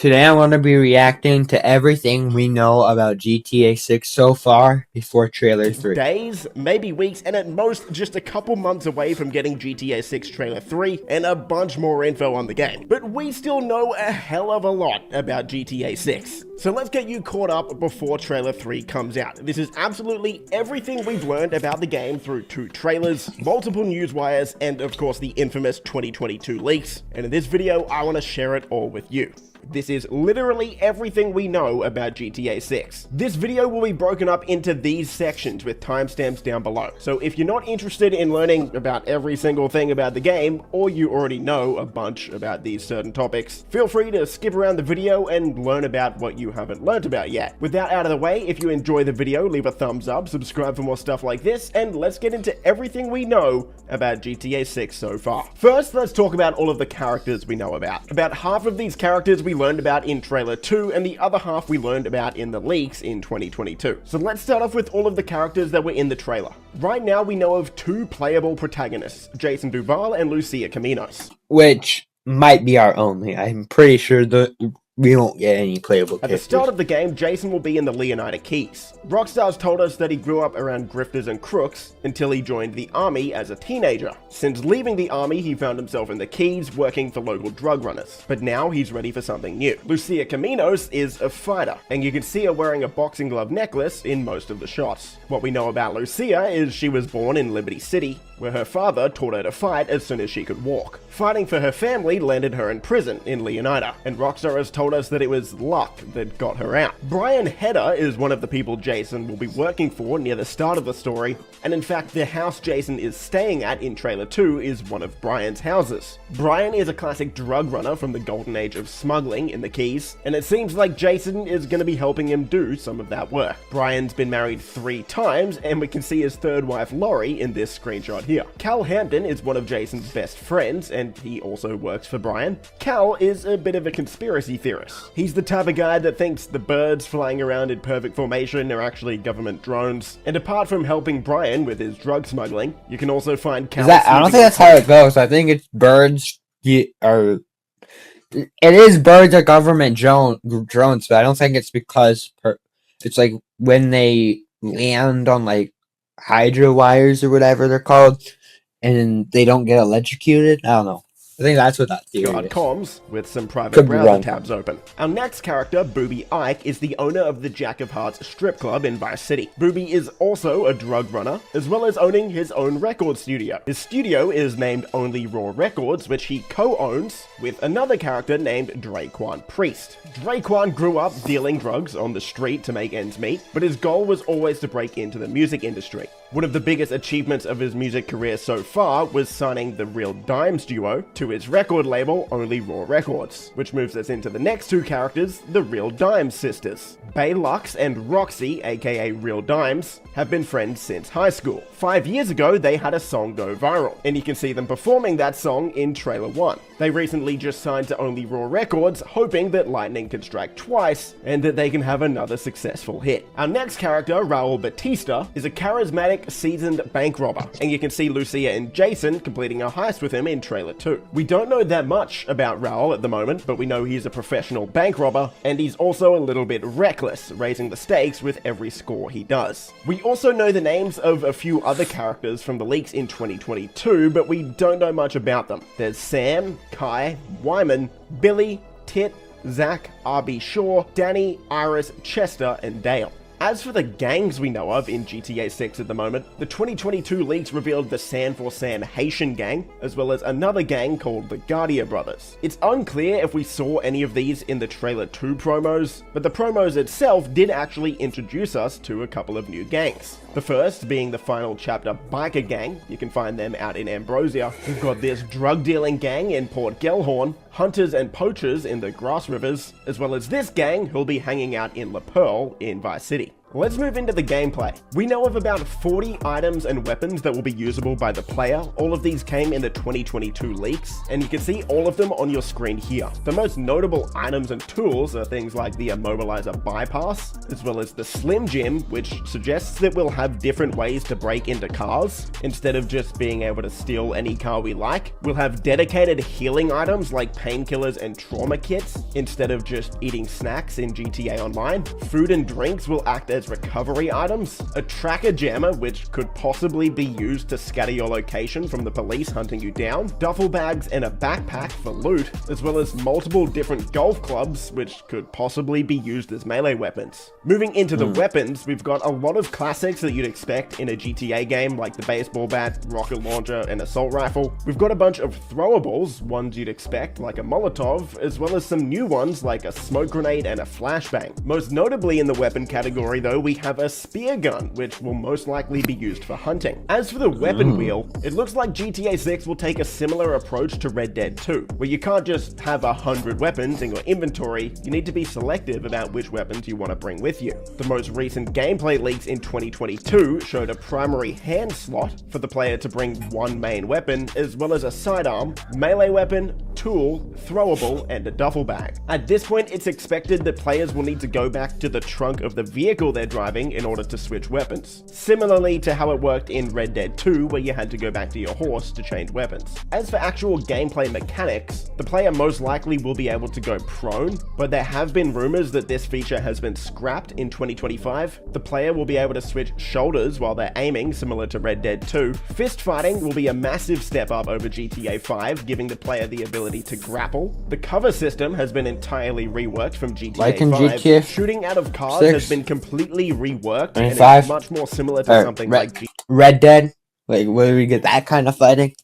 Today I'm going to be reacting to everything we know about GTA 6 so far before Trailer 3. Days, maybe weeks, and at most just a couple months away from getting GTA 6 Trailer 3 and a bunch more info on the game. But we still know a hell of a lot about GTA 6. So let's get you caught up before Trailer 3 comes out. This is absolutely everything we've learned about the game through 2 trailers, multiple news wires, and of course the infamous 2022 leaks. And in this video, I want to share it all with you. This is literally everything we know about GTA 6. This video will be broken up into these sections with timestamps down below. So if you're not interested in learning about every single thing about the game, or you already know a bunch about these certain topics, feel free to skip around the video and learn about what you haven't learned about yet. With that out of the way, if you enjoy the video, leave a thumbs up, subscribe for more stuff like this, and let's get into everything we know about GTA 6 so far. First, let's talk about all of the characters we know about. About half of these characters we learned about in Trailer 2, and the other half we learned about in the leaks in 2022. So let's start off with all of the characters that were in the trailer. Right now we know of 2 playable protagonists, Jason Duval and Lucia Caminos. Which might be our only. I'm pretty sure that we won't get any playable characters. At the start of the game, Jason will be in the Leonida Keys. Rockstar's told us that he grew up around grifters and crooks until he joined the army as a teenager. Since leaving the army, he found himself in the Keys working for local drug runners. But now he's ready for something new. Lucia Caminos is a fighter, and you can see her wearing a boxing glove necklace in most of the shots. What we know about Lucia is she was born in Liberty City, where her father taught her to fight as soon as she could walk. Fighting for her family landed her in prison in Leonida, and Rockstar has told us that it was luck that got her out. Brian Hedder is one of the people Jason will be working for near the start of the story, and in fact the house Jason is staying at in Trailer 2 is one of Brian's houses. Brian is a classic drug runner from the golden age of smuggling in the Keys, and it seems like Jason is going to be helping him do some of that work. Brian's been married 3 times, and we can see his 3rd wife Lori in this screenshot here. Cal Hampton is one of Jason's best friends, and he also works for Brian. Cal is a bit of a conspiracy theorist. He's the type of guy that thinks the birds flying around in perfect formation are actually government drones. And apart from helping Brian with his drug smuggling, you can also find Cal. I don't think that's how it goes. I think it's birds are. It is birds are government drones, but I don't think it's because it's like when they land on like hydro wires or whatever they're called, and they don't get electrocuted. I don't know. I think that's what that theory is. Comms with some private browser tabs open. Our next character, Booby Ike, is the owner of the Jack of Hearts strip club in Vice City. Booby is also a drug runner, as well as owning his own record studio. His studio is named Only Raw Records, which he co-owns with another character named Draquan Priest. Draquan grew up dealing drugs on the street to make ends meet, but his goal was always to break into the music industry. One of the biggest achievements of his music career so far was signing the Real Dimes duo to his record label, Only Raw Records, which moves us into the next 2 characters, the Real Dimes sisters. Bay Lux and Roxy, aka Real Dimes, have been friends since high school. 5 years ago, they had a song go viral, and you can see them performing that song in Trailer 1. They recently just signed to Only Raw Records, hoping that lightning can strike twice, and that they can have another successful hit. Our next character, Raul Batista, is a charismatic, seasoned bank robber, and you can see Lucia and Jason completing a heist with him in Trailer 2. We don't know that much about Raul at the moment, but we know he's a professional bank robber, and he's also a little bit reckless, raising the stakes with every score he does. We also know the names of a few other characters from the leaks in 2022, but we don't know much about them. There's Sam, Kai, Wyman, Billy, Tit, Zach, RB Shaw, Danny, Iris, Chester, and Dale. As for the gangs we know of in GTA 6 at the moment, the 2022 leaks revealed the San for San Haitian gang, as well as another gang called the Guardia Brothers. It's unclear if we saw any of these in the Trailer 2 promos, but the promos itself did actually introduce us to a couple of new gangs. The first being the final chapter biker gang. You can find them out in Ambrosia. We've got this drug dealing gang in Port Gellhorn, hunters and poachers in the Grass Rivers, as well as this gang who'll be hanging out in La Pearl in Vice City. Let's move into the gameplay. We know of about 40 items and weapons that will be usable by the player. All of these came in the 2022 leaks, and you can see all of them on your screen here. The most notable items and tools are things like the Immobilizer Bypass, as well as the Slim Jim, which suggests that we'll have different ways to break into cars. Instead of just being able to steal any car we like, we'll have dedicated healing items like painkillers and trauma kits, instead of just eating snacks in GTA Online. Food and drinks will act as recovery items, a tracker jammer which could possibly be used to scatter your location from the police hunting you down, duffel bags and a backpack for loot, as well as multiple different golf clubs which could possibly be used as melee weapons. Moving into the weapons, we've got a lot of classics that you'd expect in a GTA game like the baseball bat, rocket launcher and assault rifle. We've got a bunch of throwables, ones you'd expect like a Molotov, as well as some new ones like a smoke grenade and a flashbang. Most notably in the weapon category though, we have a spear gun, which will most likely be used for hunting. As for the weapon wheel, it looks like GTA 6 will take a similar approach to Red Dead 2, where you can't just have 100 weapons in your inventory, you need to be selective about which weapons you want to bring with you. The most recent gameplay leaks in 2022 showed a primary hand slot for the player to bring one main weapon, as well as a sidearm, melee weapon, tool, throwable, and a duffel bag. At this point, it's expected that players will need to go back to the trunk of the vehicle they're driving in order to switch weapons, similarly to how it worked in Red Dead 2 where you had to go back to your horse to change weapons. As for actual gameplay mechanics, the player most likely will be able to go prone, but there have been rumors that this feature has been scrapped in 2025. The player will be able to switch shoulders while they're aiming, similar to Red Dead 2. Fist fighting will be a massive step up over GTA 5, giving the player the ability to grapple. The cover system has been entirely reworked from GTA Like in 5. GTA Shooting out of cars 6. has been completely reworked and 5. is much more similar to something like Red Dead. Like, where do we get that kind of fighting?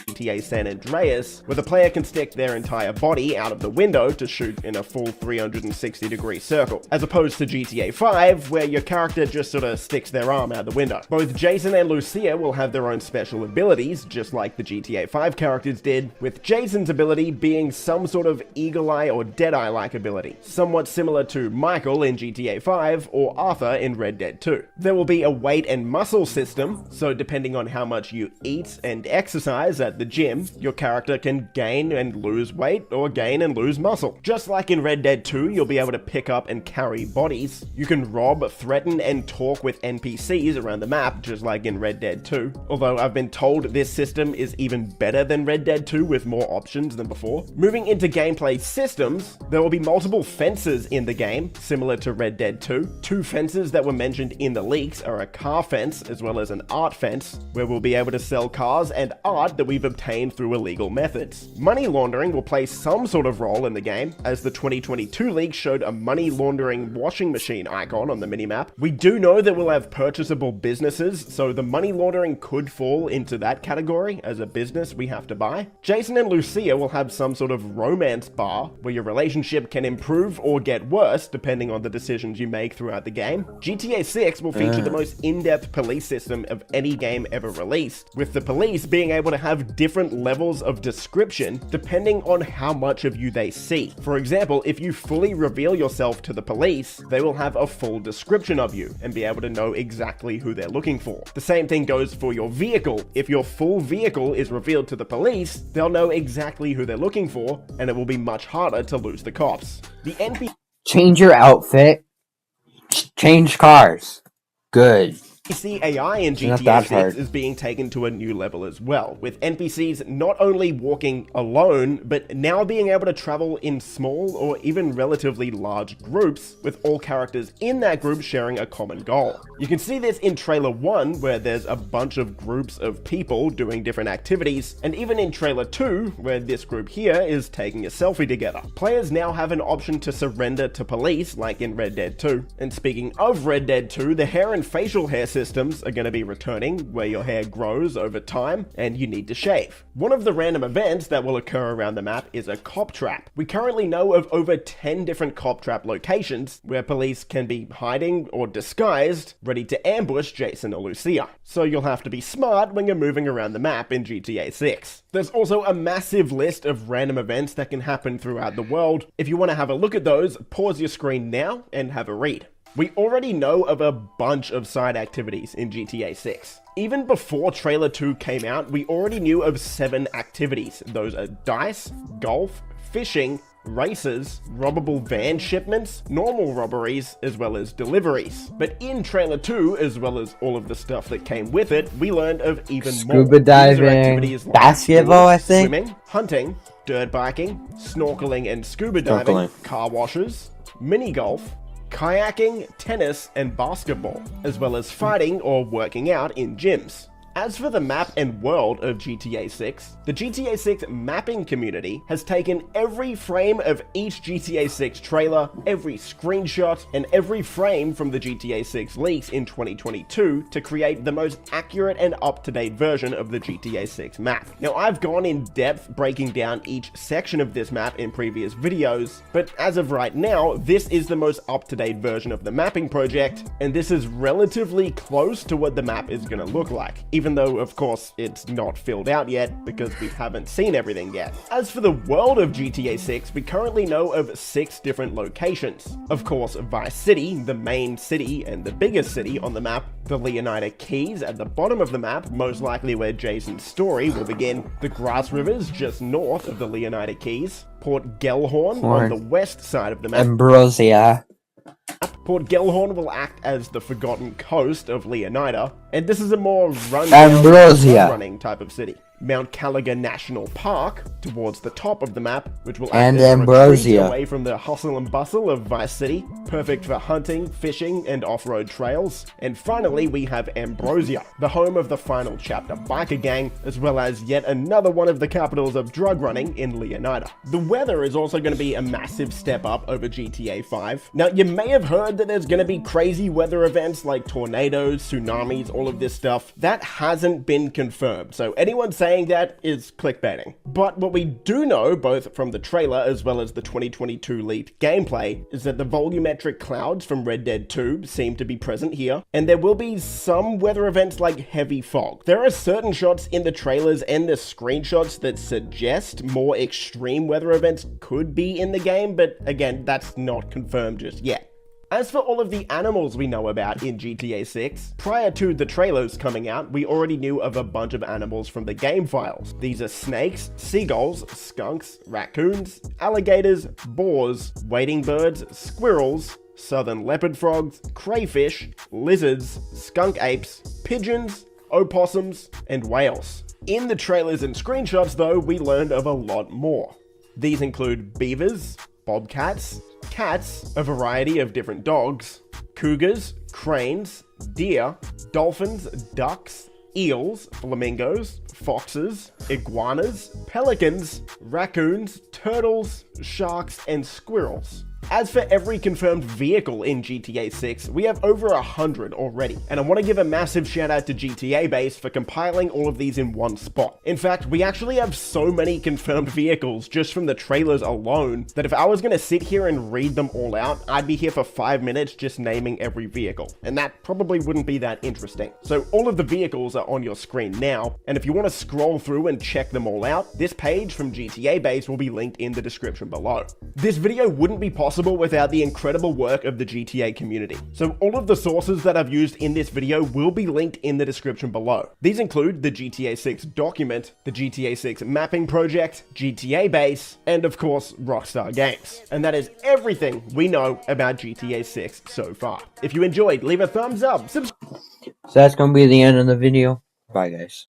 GTA San Andreas, where the player can stick their entire body out of the window to shoot in a full 360-degree circle, as opposed to GTA 5, where your character just sort of sticks their arm out the window. Both Jason and Lucia will have their own special abilities, just like the GTA 5 characters did, with Jason's ability being some sort of Eagle Eye or Deadeye-like ability, somewhat similar to Michael in GTA 5 or Arthur in Red Dead 2. There will be a weight and muscle system, so depending on how much you eat and exercise at the gym, your character can gain and lose weight or gain and lose muscle. Just like in Red Dead 2, you'll be able to pick up and carry bodies. You can rob, threaten, and talk with NPCs around the map, just like in Red Dead 2. Although I've been told this system is even better than Red Dead 2 with more options than before. Moving into gameplay systems, there will be multiple fences in the game, similar to Red Dead 2. Two fences that were mentioned in the leaks are a car fence as well as an art fence, where we'll be able to sell cars and art that we've obtained through illegal methods. Money laundering will play some sort of role in the game, as the 2022 leak showed a money laundering washing machine icon on the minimap. We do know that we'll have purchasable businesses, so the money laundering could fall into that category as a business we have to buy. Jason and Lucia will have some sort of romance bar, where your relationship can improve or get worse depending on the decisions you make throughout the game. GTA 6 will feature the most in-depth police system of any game ever released, with the police being able to have different levels of description depending on how much of you they see. For example, if you fully reveal yourself to the police, they will have a full description of you and be able to know exactly who they're looking for. The same thing goes for your vehicle. If your full vehicle is revealed to the police, they'll know exactly who they're looking for, and it will be much harder to lose the cops. The NPC Change your outfit. Change cars. Good. AI in GTA 6 is being taken to a new level as well, with NPCs not only walking alone, but now being able to travel in small or even relatively large groups, with all characters in that group sharing a common goal. You can see this in Trailer 1, where there's a bunch of groups of people doing different activities, and even in Trailer 2, where this group here is taking a selfie together. Players now have an option to surrender to police, like in Red Dead 2. And speaking of Red Dead 2, the hair and facial hair systems are going to be returning, where your hair grows over time and you need to shave. One of the random events that will occur around the map is a cop trap. We currently know of over 10 different cop trap locations where police can be hiding or disguised, ready to ambush Jason or Lucia. So you'll have to be smart when you're moving around the map in GTA 6. There's also a massive list of random events that can happen throughout the world. If you want to have a look at those, pause your screen now and have a read. We already know of a bunch of side activities in GTA 6. Even before Trailer 2 came out, we already knew of 7 activities. Those are dice, golf, fishing, races, robbable van shipments, normal robberies, as well as deliveries. But in Trailer 2, as well as all of the stuff that came with it, we learned of even more. Scuba diving, basketball, I think, swimming, hunting, dirt biking, snorkeling and scuba diving, car washes, mini golf, kayaking, tennis, and basketball, as well as fighting or working out in gyms. As for the map and world of GTA 6, the GTA 6 mapping community has taken every frame of each GTA 6 trailer, every screenshot, and every frame from the GTA 6 leaks in 2022 to create the most accurate and up-to-date version of the GTA 6 map. Now, I've gone in depth breaking down each section of this map in previous videos, but as of right now, this is the most up-to-date version of the mapping project, and this is relatively close to what the map is going to look like, even though, of course, it's not filled out yet because we haven't seen everything yet. As for the world of GTA 6, we currently know of 6 different locations. Of course, Vice City, the main city and the biggest city on the map, the Leonida Keys at the bottom of the map, most likely where Jason's story will begin, the Grass Rivers just north of the Leonida Keys, Port Gellhorn on the west side of the map, Ambrosia. Port Gellhorn will act as the forgotten coast of Leonida, and this is a more running type of city. Mount Caliga National Park, towards the top of the map, which will act as Ambrosia, away from the hustle and bustle of Vice City, perfect for hunting, fishing, and off-road trails. And finally, we have Ambrosia, the home of the final chapter biker gang, as well as yet another one of the capitals of drug running in Leonida. The weather is also going to be a massive step up over GTA 5. Now, you may have heard that there's going to be crazy weather events like tornadoes, tsunamis, all of this stuff. That hasn't been confirmed, so anyone saying that is clickbaiting. But what we do know, both from the trailer as well as the 2022 leaked gameplay, is that the volumetric clouds from Red Dead 2 seem to be present here, and there will be some weather events like heavy fog. There are certain shots in the trailers and the screenshots that suggest more extreme weather events could be in the game, but again, that's not confirmed just yet. As for all of the animals we know about in GTA 6, prior to the trailers coming out, we already knew of a bunch of animals from the game files. These are snakes, seagulls, skunks, raccoons, alligators, boars, wading birds, squirrels, southern leopard frogs, crayfish, lizards, skunk apes, pigeons, opossums, and whales. In the trailers and screenshots, though, we learned of a lot more. These include beavers, bobcats, cats, a variety of different dogs, cougars, cranes, deer, dolphins, ducks, eels, flamingos, foxes, iguanas, pelicans, raccoons, turtles, sharks, and squirrels. As for every confirmed vehicle in GTA 6, we have over 100 already, and I want to give a massive shout out to GTA Base for compiling all of these in one spot. In fact, we actually have so many confirmed vehicles just from the trailers alone that if I was going to sit here and read them all out, I'd be here for 5 minutes just naming every vehicle, and that probably wouldn't be that interesting. So all of the vehicles are on your screen now, and if you want to scroll through and check them all out, this page from GTA Base will be linked in the description below. This video wouldn't be possible without the incredible work of the GTA community. So all of the sources that I've used in this video will be linked in the description below. These include the GTA 6 document, the GTA 6 mapping project, GTA Base, and of course, Rockstar Games. And that is everything we know about GTA 6 so far. If you enjoyed, leave a thumbs up, subscribe. So that's gonna be the end of the video. Bye, guys.